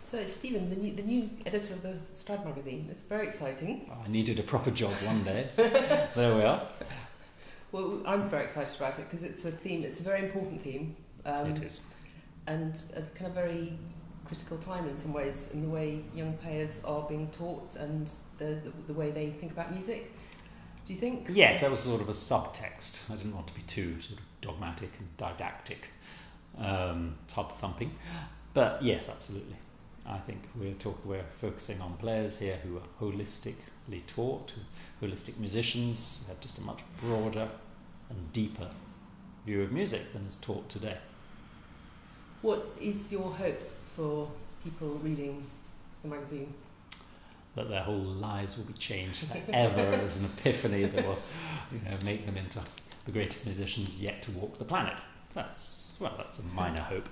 So, Stephen, the new editor of the Strad magazine, it's very exciting. I needed a proper job one day, so there we are. Well, I'm very excited about it because it's a theme, it's a very important theme. It is. And a kind of very critical time in some ways, in the way young players are being taught and the way they think about music. Do you think? Yes, that was sort of a subtext. I didn't want to be too sort of dogmatic and didactic, tub-thumping. But yes, absolutely. I think we're focusing on players here who are holistically taught, holistic musicians who have just a much broader and deeper view of music than is taught today. What is your hope for people reading the magazine? That their whole lives will be changed forever. As an epiphany that will, make them into the greatest musicians yet to walk the planet. That's a minor hope.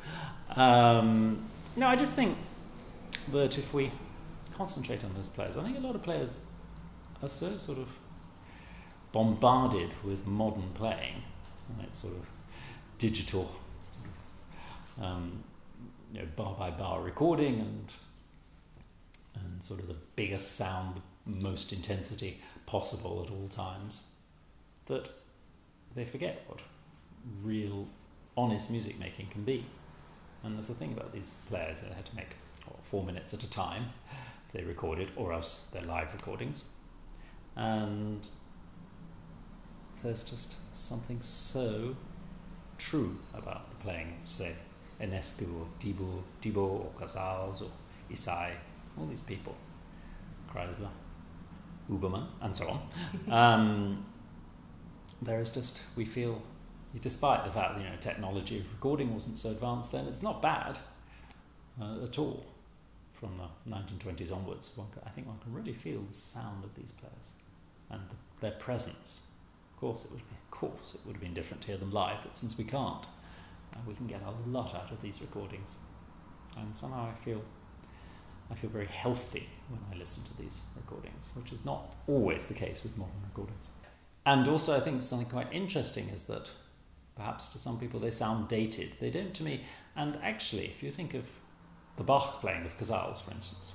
No, I just think that if we concentrate on those players, I think a lot of players are so sort of bombarded with modern playing, and it's sort of digital, sort of, bar by bar recording and sort of the biggest sound, the most intensity possible at all times, that they forget what real, honest music making can be. And there's the thing about these players, they had to make 4 minutes at a time if they recorded, or else they're live recordings. And there's just something so true about the playing of, say, Enescu or Thibaut or Casals or Isai, all these people, Kreisler, Huberman, and so on. There is just, we feel, despite the fact that technology of recording wasn't so advanced then, it's not bad at all. From the 1920s onwards, I think one can really feel the sound of these players and their presence. Of course, it would have been different to hear them live, but since we can't, we can get a lot out of these recordings. And somehow I feel very healthy when I listen to these recordings, which is not always the case with modern recordings. And also I think something quite interesting is that perhaps to some people they sound dated. They don't to me. And actually, if you think of the Bach playing of Casals, for instance,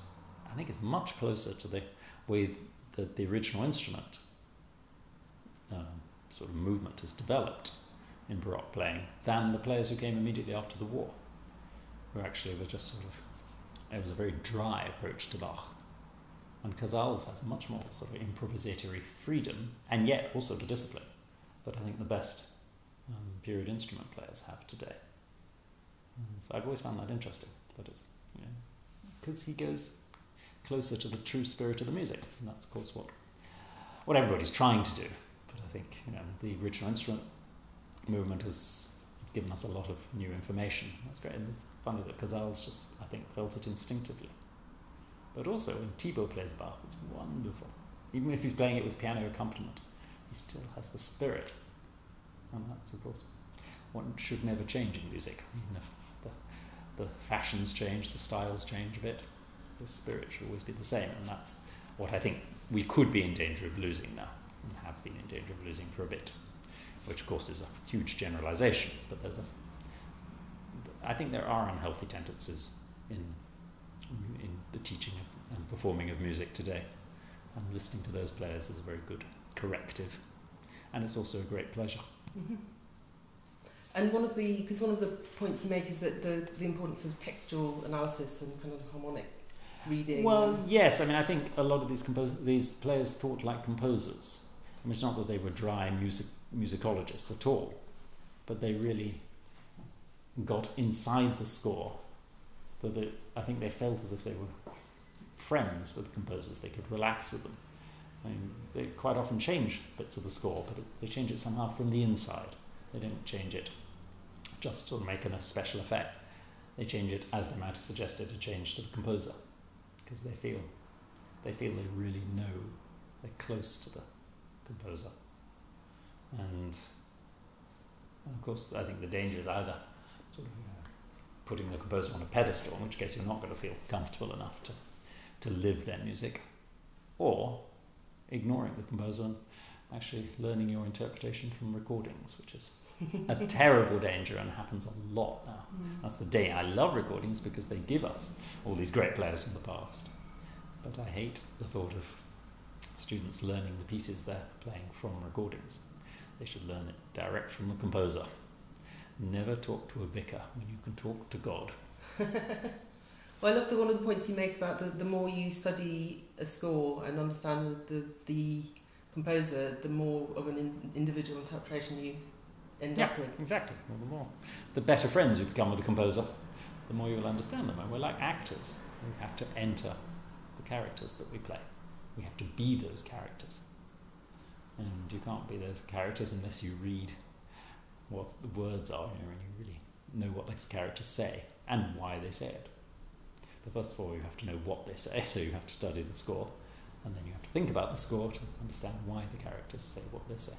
I think it's much closer to the way that the original instrument sort of movement has developed in Baroque playing than the players who came immediately after the war, who actually were just sort of, it was a very dry approach to Bach. And Casals has much more sort of improvisatory freedom, and yet also the discipline that I think the best period instrument players have today. And so I've always found that interesting, that it's, because he goes closer to the true spirit of the music, and that's of course what everybody's trying to do. But I think the original instrument movement has given us a lot of new information. That's great, and it's funny that Casals just, I think, felt it instinctively. But also when Thibaut plays Bach, it's wonderful. Even if he's playing it with piano accompaniment, he still has the spirit. And that's, of course, what should never change in music. Even if the fashions change, the styles change a bit, the spirit should always be the same. And that's what I think we could be in danger of losing now, and have been in danger of losing for a bit, which of course is a huge generalization, but I think there are unhealthy tendencies in the teaching and performing of music today, and listening to those players is a very good corrective, and it's also a great pleasure. Mm-hmm. And one of the points you make is that the importance of textual analysis and kind of harmonic reading. Well, yes, I think a lot of these players thought like composers. It's not that they were dry musicologists at all, but they really got inside the score. I think they felt as if they were friends with composers. They could relax with them. They quite often change bits of the score, but they change it somehow from the inside. They don't change it just to make a special effect. They change it as they might have suggested a change to the composer, because they feel they really know, they're close to the composer. And of course I think the danger is either sort of putting the composer on a pedestal, in which case you're not going to feel comfortable enough to live their music, or ignoring the composer and actually learning your interpretation from recordings, which is a terrible danger and happens a lot now. That's the day I love recordings because they give us all these great players from the past. But I hate the thought of students learning the pieces they're playing from recordings. They should learn it direct from the composer. Never talk to a vicar when you can talk to God. Well, I love one of the points you make about the more you study a score and understand the composer, the more of an individual interpretation you end up with. Exactly. Well, the better friends you become with the composer, the more you'll understand them. And we're like actors. We have to enter the characters that we play. We have to be those characters. And you can't be those characters unless you read what the words are, and you really know what those characters say and why they say it. But first of all, you have to know what they say, so you have to study the score, and then you have to think about the score to understand why the characters say what they say.